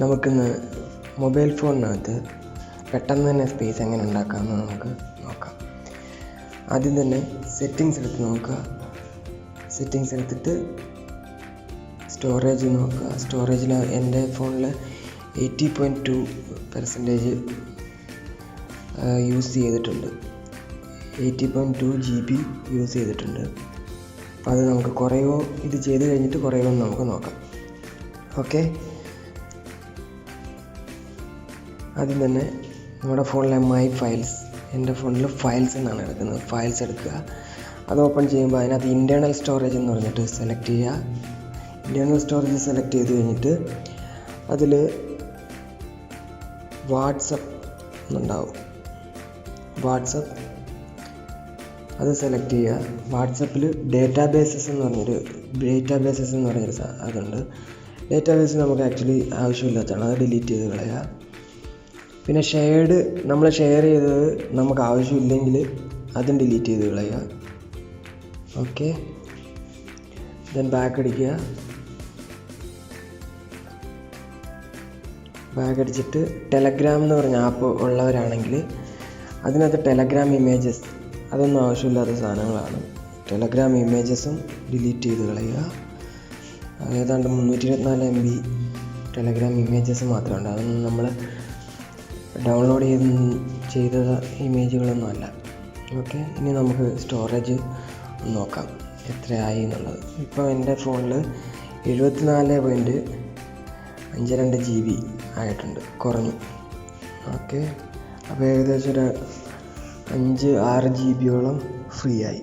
നമുക്കിന്ന് മൊബൈൽ ഫോണിനകത്ത് പെട്ടെന്ന് തന്നെ സ്പേസ് എങ്ങനെ ഉണ്ടാക്കാമെന്ന് നമുക്ക് നോക്കാം. ആദ്യം തന്നെ സെറ്റിങ്സ് എടുത്ത് നോക്കുക. സെറ്റിങ്സ് എടുത്തിട്ട് സ്റ്റോറേജ് നോക്കുക. സ്റ്റോറേജിൽ എൻ്റെ ഫോണിൽ 80.2% യൂസ് ചെയ്തിട്ടുണ്ട്. 80.2 GB യൂസ് ചെയ്തിട്ടുണ്ട്. അപ്പോൾ അത് നമുക്ക് കുറയോ ഇത് ചെയ്ത് കഴിഞ്ഞിട്ട് കുറയോ എന്ന് നമുക്ക് നോക്കാം. ഓക്കെ, ആദ്യം തന്നെ നമ്മുടെ ഫോണിലെ മൈ ഫയൽസ്, എൻ്റെ ഫോണിൽ ഫയൽസ് എന്നാണ് എടുക്കുന്നത്. ഫയൽസ് എടുക്കുക. അത് ഓപ്പൺ ചെയ്യുമ്പോൾ അതിനകത്ത് ഇൻറ്റേർണൽ സ്റ്റോറേജ് എന്ന് പറഞ്ഞിട്ട് സെലക്ട് ചെയ്യുക. ഇൻറ്റേർണൽ സ്റ്റോറേജ് സെലക്ട് ചെയ്ത് കഴിഞ്ഞിട്ട് അതിൽ വാട്സപ്പ് എന്നുണ്ടാവും. വാട്സപ്പ് അത് സെലക്ട് ചെയ്യുക. വാട്സപ്പിൽ ഡേറ്റാബേസസ് എന്ന് പറഞ്ഞൊരു അതുണ്ട്. ഡേറ്റാബേസ് നമുക്ക് ആക്ച്വലി ആവശ്യമില്ലാത്തതാണ്, അത് ഡിലീറ്റ് ചെയ്ത് കളയുക. പിന്നെ നമ്മൾ ഷെയർ ചെയ്തത് നമുക്ക് ആവശ്യമില്ലെങ്കിൽ അതും ഡിലീറ്റ് ചെയ്ത് കളയുക. ഓക്കെ, ദെൻ ബാക്ക് അടിക്കുക. ബാക്ക് അടിച്ചിട്ട് ടെലഗ്രാം എന്ന് പറഞ്ഞ ആപ്പ് ഉള്ളവരാണെങ്കിൽ അതിനകത്ത് ടെലഗ്രാം ഇമേജസ് അതൊന്നും ആവശ്യമില്ലാത്ത സാധനങ്ങളാണ്. ടെലഗ്രാം ഇമേജസും ഡിലീറ്റ് ചെയ്ത് കളയുക. ഏതാണ്ട് 324 MB ടെലഗ്രാം ഇമേജസ് മാത്രമുണ്ട്. അതൊന്നും നമ്മൾ ഡൗൺലോഡ് ചെയ്ത ഇമേജുകളൊന്നും അല്ല. ഓക്കെ, ഇനി നമുക്ക് സ്റ്റോറേജ് നോക്കാം എത്രയായി എന്നുള്ളത്. ഇപ്പോൾ എൻ്റെ ഫോണിൽ 74.52 GB ആയിട്ടുണ്ട്, കുറഞ്ഞു. ഓക്കെ, അപ്പോൾ ഏകദേശം ഒരു 5-6 GB ഫ്രീ ആയി.